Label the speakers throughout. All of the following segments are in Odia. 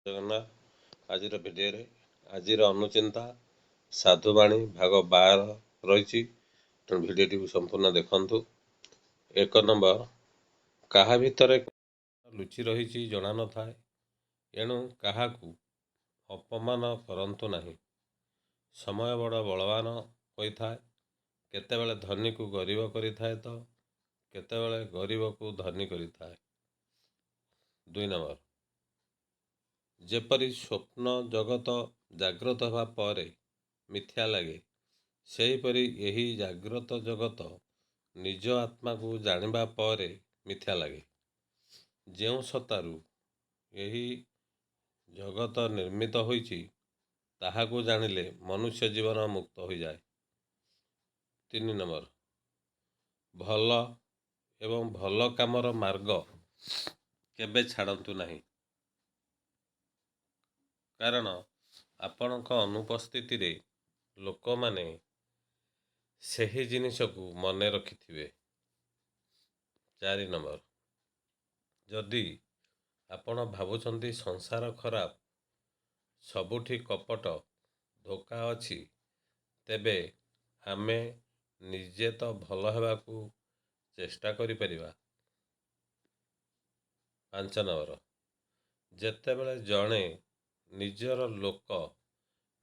Speaker 1: ଜଗନ୍ନାଥ। ଆଜିର ଭିଡ଼ିଓରେ ଆଜିର ଅନୁଚିନ୍ତା ସାଧୁବାଣୀ ଭାଗ 12 ରହିଛି। ତେଣୁ ଭିଡ଼ିଓଟିକୁ ସମ୍ପୂର୍ଣ୍ଣ ଦେଖନ୍ତୁ। 1 ନମ୍ବର, କାହା ଭିତରେ ଲୁଚି ରହିଛି ଜଣା ନଥାଏ, ଏଣୁ କାହାକୁ ଅପମାନ କରନ୍ତୁ ନାହିଁ। ସମୟ ବଡ଼ ବଳବାନ ହୋଇଥାଏ। କେତେବେଳେ ଧନୀକୁ ଗରିବ କରିଥାଏ ତ କେତେବେଳେ ଗରିବକୁ ଧନୀ କରିଥାଏ। 2 ନମ୍ବର, ଯେପରି ସ୍ୱପ୍ନ ଜଗତ ଜାଗ୍ରତ ହେବା ପରେ ମିଥ୍ୟା ଲାଗେ, ସେହିପରି ଏହି ଜାଗ୍ରତ ଜଗତ ନିଜ ଆତ୍ମାକୁ ଜାଣିବା ପରେ ମିଥ୍ୟା ଲାଗେ। ଯେଉଁ ସତ୍ତାରୁ ଏହି ଜଗତ ନିର୍ମିତ ହୋଇଛି, ତାହାକୁ ଜାଣିଲେ ମନୁଷ୍ୟ ଜୀବନ ମୁକ୍ତ ହୋଇଯାଏ। 3 ନମ୍ବର, ଭଲ ଏବଂ ଭଲ କାମର ମାର୍ଗ କେବେ ଛାଡ଼ନ୍ତୁ ନାହିଁ, କାରଣ ଆପଣଙ୍କ ଅନୁପସ୍ଥିତିରେ ଲୋକମାନେ ସେହି ଜିନିଷକୁ ମନେ ରଖିଥିବେ। 4 ନମ୍ବର, ଯଦି ଆପଣ ଭାବୁଛନ୍ତି ସଂସାର ଖରାପ, ସବୁଠି କପଟ ଧୋକା ଅଛି, ତେବେ ଆମେ ନିଜେ ତ ଭଲ ହେବାକୁ ଚେଷ୍ଟା କରିପାରିବା। 5 ନମ୍ବର, ଯେତେବେଳେ ଜଣେ ନିଜର ଲୋକ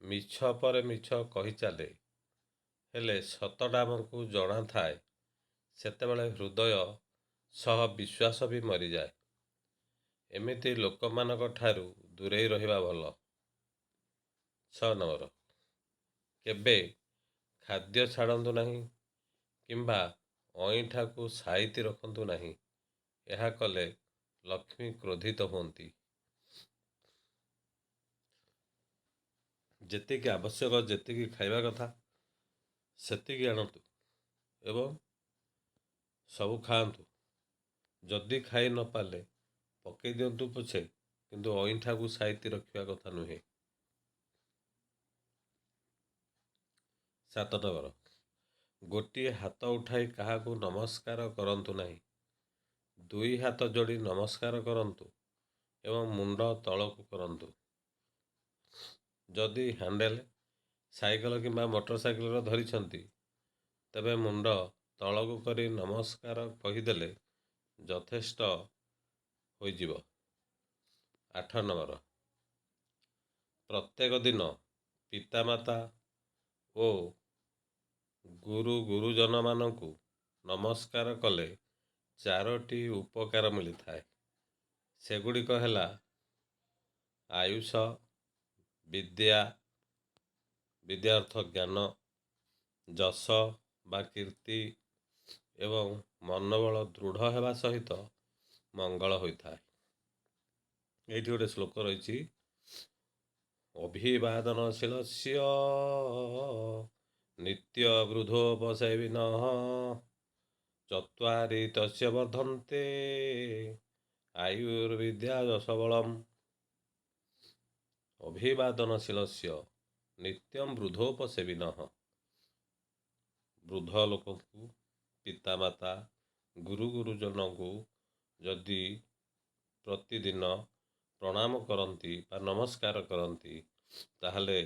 Speaker 1: ମିଛ ପରେ ମିଛ କହିଚାଲେ, ହେଲେ ସତଟା ଆମକୁ ଜଣାଥାଏ, ସେତେବେଳେ ହୃଦୟ ସହ ବିଶ୍ୱାସ ବି ମରିଯାଏ। ଏମିତି ଲୋକମାନଙ୍କ ଠାରୁ ଦୂରେଇ ରହିବା ଭଲ। 6 ନମ୍ବର, କେବେ ଖାଦ୍ୟ ଛାଡ଼ନ୍ତୁ ନାହିଁ କିମ୍ବା ଅଇଁଠାକୁ ସାଇତି ରଖନ୍ତୁ ନାହିଁ। ଏହା କଲେ ଲକ୍ଷ୍ମୀ କ୍ରୋଧିତ ହୁଅନ୍ତି। ଯେତିକି ଆବଶ୍ୟକ, ଯେତିକି ଖାଇବା କଥା ସେତିକି ଆଣନ୍ତୁ ଏବଂ ସବୁ ଖାଆନ୍ତୁ। ଯଦି ଖାଇ ନ ପାରିଲେ ପକାଇ ଦିଅନ୍ତୁ ପଛେ, କିନ୍ତୁ ଅଇଁଠାକୁ ସାଇତି ରଖିବା କଥା ନୁହେଁ। 7 ନମ୍ବର, ଗୋଟିଏ ହାତ ଉଠାଇ କାହାକୁ ନମସ୍କାର କରନ୍ତୁ ନାହିଁ, 2 ହାତ ଯୋଡ଼ି ନମସ୍କାର କରନ୍ତୁ ଏବଂ ମୁଣ୍ଡ ତଳକୁ କରନ୍ତୁ। ଯଦି ହ୍ୟାଣ୍ଡେଲ ସାଇକେଲ କିମ୍ବା ମୋଟର ସାଇକେଲର ଧରିଛନ୍ତି, ତେବେ ମୁଣ୍ଡ ତଳକୁ କରି ନମସ୍କାର କହିଦେଲେ ଯଥେଷ୍ଟ ହୋଇଯିବ। 8 ନମ୍ବର, ପ୍ରତ୍ୟେକ ଦିନ ପିତାମାତା ଓ ଗୁରୁଜନମାନଙ୍କୁ ନମସ୍କାର କଲେ 4ଟି ଉପକାର ମିଳିଥାଏ। ସେଗୁଡ଼ିକ ହେଲା ଆୟୁଷ, ବିଦ୍ୟା, ବିଦ୍ୟା ଅର୍ଥ ଜ୍ଞାନ, ଯଶ ବା କୀର୍ତ୍ତି ଏବଂ ମନୋବଳ ଦୃଢ଼ ହେବା ସହିତ ମଙ୍ଗଳ ହୋଇଥାଏ। ଏଇଠି ଗୋଟେ ଶ୍ଲୋକ ରହିଛି, ଅଭିବାଦନଶୀଳସ୍ୟ ନିତ୍ୟ ବୃଦ୍ଧୋପସେବିନଃ ଚତ୍ୱାରି ତସ୍ୟ ବର୍ଦ୍ଧନ୍ତେ ଆୟୁର୍ବିଦ୍ୟା ଯଶବଳମ୍। ଅଭିବାଦନଶୀଳସ୍ୟ ନିତ୍ୟଂ ବୃଦ୍ଧୋପସେବିନଃ, ବୃଦ୍ଧ ଲୋକଙ୍କୁ, ପିତାମାତା, ଗୁରୁଜନଙ୍କୁ ଯଦି ପ୍ରତିଦିନ ପ୍ରଣାମ କରନ୍ତି ବା ନମସ୍କାର କରନ୍ତି, ତାହେଲେ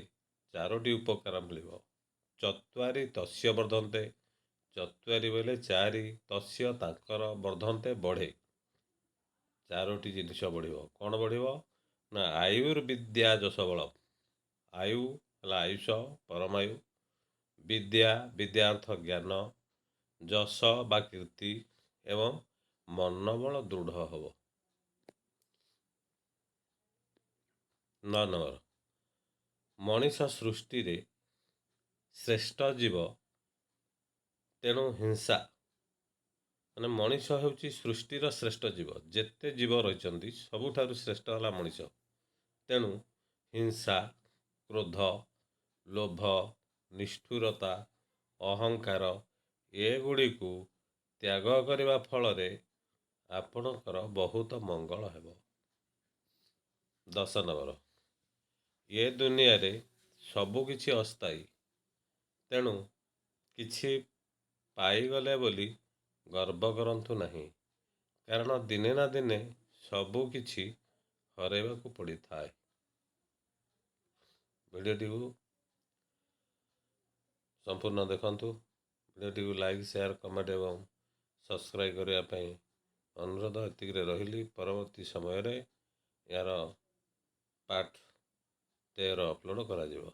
Speaker 1: 4ଟି ଉପକାର ମିଳିବ। ଚତ୍ୱାରି ତସ୍ୟ ବର୍ଦ୍ଧନ୍ତେ, ଚତ୍ୱାରି ବୋଇଲେ 4, ତସ୍ୟ ତାଙ୍କର, ବର୍ଦ୍ଧନ୍ତେ ବଢ଼େ, 4ଟି ଜିନିଷ ବଢ଼ିବ। କ'ଣ ବଢ଼ିବ ନା ଆୟୁର୍ବିଦ୍ୟା ଯଶବଳ। ଆୟୁ ହେଲା ଆୟୁଷ, ପରମାୟୁ, ବିଦ୍ୟା, ବିଦ୍ୟା ଅର୍ଥ ଜ୍ଞାନ, ଯଶ ବା କୀର୍ତ୍ତି ଏବଂ ମନୋବଳ ଦୃଢ଼ ହେବ। 9 ନମ୍ବର, ମଣିଷ ସୃଷ୍ଟିରେ ଶ୍ରେଷ୍ଠ ଜୀବ, ତେଣୁ ହିଂସା, ମାନେ ମଣିଷ ହେଉଛି ସୃଷ୍ଟିର ଶ୍ରେଷ୍ଠ ଜୀବ। ଯେତେ ଜୀବ ରହିଛନ୍ତି ସବୁଠାରୁ ଶ୍ରେଷ୍ଠ ହେଲା ମଣିଷ। ତେଣୁ ହିଂସା, କ୍ରୋଧ, ଲୋଭ, ନିଷ୍ଠୁରତା, ଅହଙ୍କାର ଏଗୁଡ଼ିକୁ ତ୍ୟାଗ କରିବା ଫଳରେ ଆପଣଙ୍କର ବହୁତ ମଙ୍ଗଳ ହେବ। 10 ନମ୍ବର, ଏ ଦୁନିଆରେ ସବୁ କିଛି ଅସ୍ଥାୟୀ, ତେଣୁ କିଛି ପାଇଗଲେ ବୋଲି ଗର୍ବ କରନ୍ତୁ ନାହିଁ, କାରଣ ଦିନେ ନା ଦିନେ ସବୁ କିଛି ହରାଇବାକୁ ପଡ଼ିଥାଏ। ଭିଡ଼ିଓଟିକୁ ସମ୍ପୂର୍ଣ୍ଣ ଦେଖନ୍ତୁ। ଭିଡ଼ିଓଟିକୁ ଲାଇକ୍, ସେୟାର, କମେଣ୍ଟ ଏବଂ ସବସ୍କ୍ରାଇବ୍ କରିବା ପାଇଁ ଅନୁରୋଧ। ଏତିକିରେ ରହିଲି। ପରବର୍ତ୍ତୀ ସମୟରେ ଏହାର ପାର୍ଟ 13 ଅପଲୋଡ଼ କରାଯିବ।